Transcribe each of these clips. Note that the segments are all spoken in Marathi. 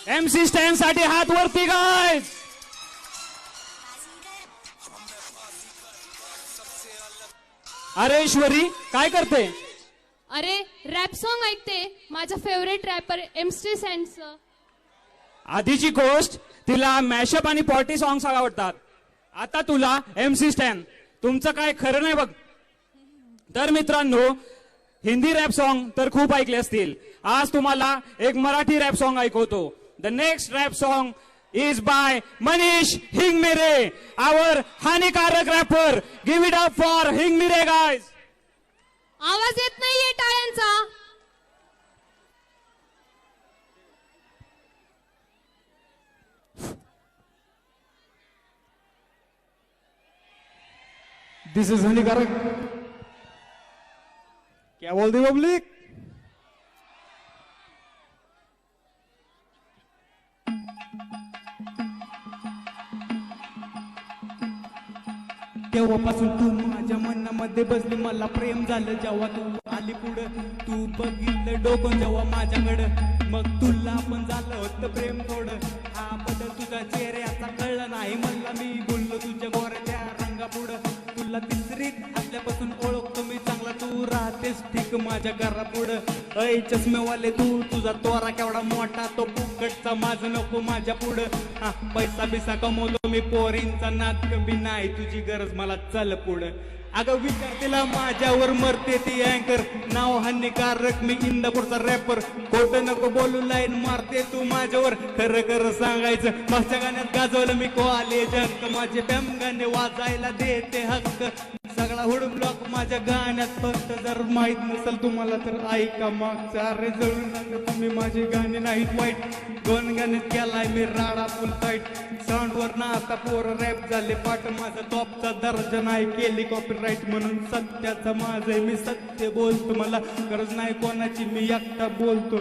MC स्टॅन साठी हात वरती गाइस. अरे ईश्वरी काय करते? अरे रॅप सॉन्ग ऐकते, माझा फेवरेट रॅपर MC स्टॅनचं. आधीची गोष्ट तिला मॅशअप आणि पॉर्टी सॉंग्स आवडतात. आता तुला MC स्टॅन. तुमचं काय खरं नाही बघ. तर मित्रांनो, हिंदी रॅप सॉन्ग तर खूप ऐकले असतील. आज तुम्हाला एक मराठी रॅप सॉन्ग ऐकवतो. The next rap song is by Manish Hingmire, our हानिकारक rapper. Give it up for Hingmire guys. आवाज येत नाहीये टाळ्यांचा. दिस इज हानिकारक. क्या बोलती पब्लिक? तेव्हापासून तू माझ्या मनामध्ये बसली, मला प्रेम झालं जेव्हा तू आली पुढं. तू बघितलं डोकं जेव्हा माझ्याकडं, मग तुला पण झालं होतं प्रेम थोडं. हा बदल तुझा चेहऱ्याचा कळला नाही मला, मी बोललो तुझ्या गोऱ्या रंगा पुढं. तुला तिसरीत असल्यापासून ओळखतो मी चांगला, तू राहतेस ठीक माझ्या घरापुढं. ऐ चष्मेवाले तू, तुझा तोरा केवढा मोठा, तो फुकटचा माझं नको माझ्या पुढं. हा पैसा बिसा कमवतो मी, पोरींचा नाद कमी नाही, तुझी गरज मला चल पुढं. अगं विचार तिला माझ्यावर मरते ती अँकर, नाव हानिकारक मी इंदापूरचा रॅपर. खोटं नको बोलू लाईन मारते तू माझ्यावर, खरं खरं सांगायचं मागच्या गाण्यात गाजवलं मी कॉलेज अंक. माझे बॅम गाणे वाजायला देते हक्क, सगळा हुडून ब्लॉक माझ्या गाण्यात. फक्त जर माहित नसेल तुम्हाला तर ऐका मागचा. अरे जळून नका तुम्ही माझी गाणी नाहीत वाईट, 2 गाण्यात केलाय मी राडा फुल टाईट. साऊंडवर ना आता पोर रॅप झाले पाठ, माझा टॉपचा दर्जा नाही केली कॉपीराईट. म्हणून सत्याचं माझं मी सत्य बोलतो, मला गरज नाही कोणाची, मी एकटा बोलतो.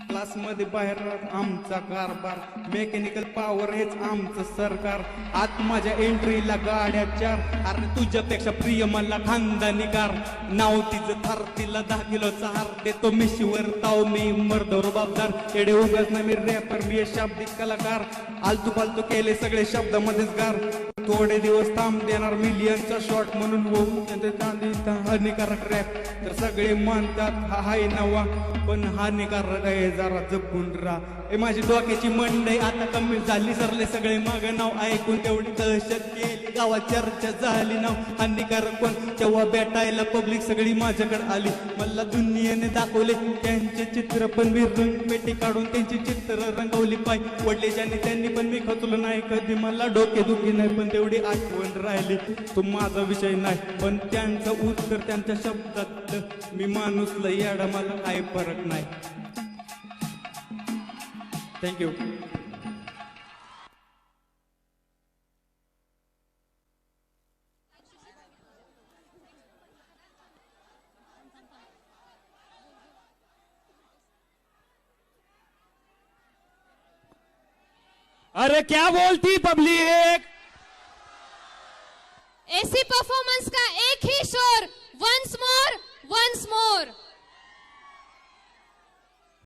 क्लासमध्ये बाहेर आमचा कारभार, मेकॅनिकल पॉवर हेच आमचं सरकार. आत माझ्या एंट्रीला गाड्या 4, अरे तुझ्यापेक्षा प्रिय मला खानदानी कार. नाव तिचं थार, तिला 10 किलोचा हार, देतो मिशीवर ताव मी मर्दवर बाबदार. एडे उगाच नाही मी रॅपर, मी शाब्दिक कलाकार. आलतू पालतू केले सगळे शब्दामध्येच गार. थोडे दिवस थांब देणार मिलियनचा शॉट, म्हणून हानिकारक रॅप. तर सगळे म्हणतात हा हाय नवा, पण हानिकारक आहे जरा जपून राहा. माझी डोक्याची मंडई आता कमी झाली, सरले सगळे माग नाव ऐकून तेवढी दहशत गेली गावात, चर्चा झाली नाव हानिकारक. पण तेव्हा भेटायला पब्लिक सगळी माझ्याकडे आली, मला दुनियेने दाखवले त्यांचे चित्र. पण मी रंगपेटी काढून त्यांची चित्र रंगवली, पाय वडले ज्यांनी त्यांनी पण मी खचलो नाही कधी. मला डोकेदुखी नाही पण तेवढी आठवण राहिली, तो माझा विषय नाही पण त्यांचं उत्तर त्यांच्या शब्दात. मी माणूस लय येडा, मला काही फरक नाही. थँक्यू. अरे क्या बोलती पब्लिक? ऐसी परफॉर्मेंस का एक ही शोर, वंस मोर वंस मोर.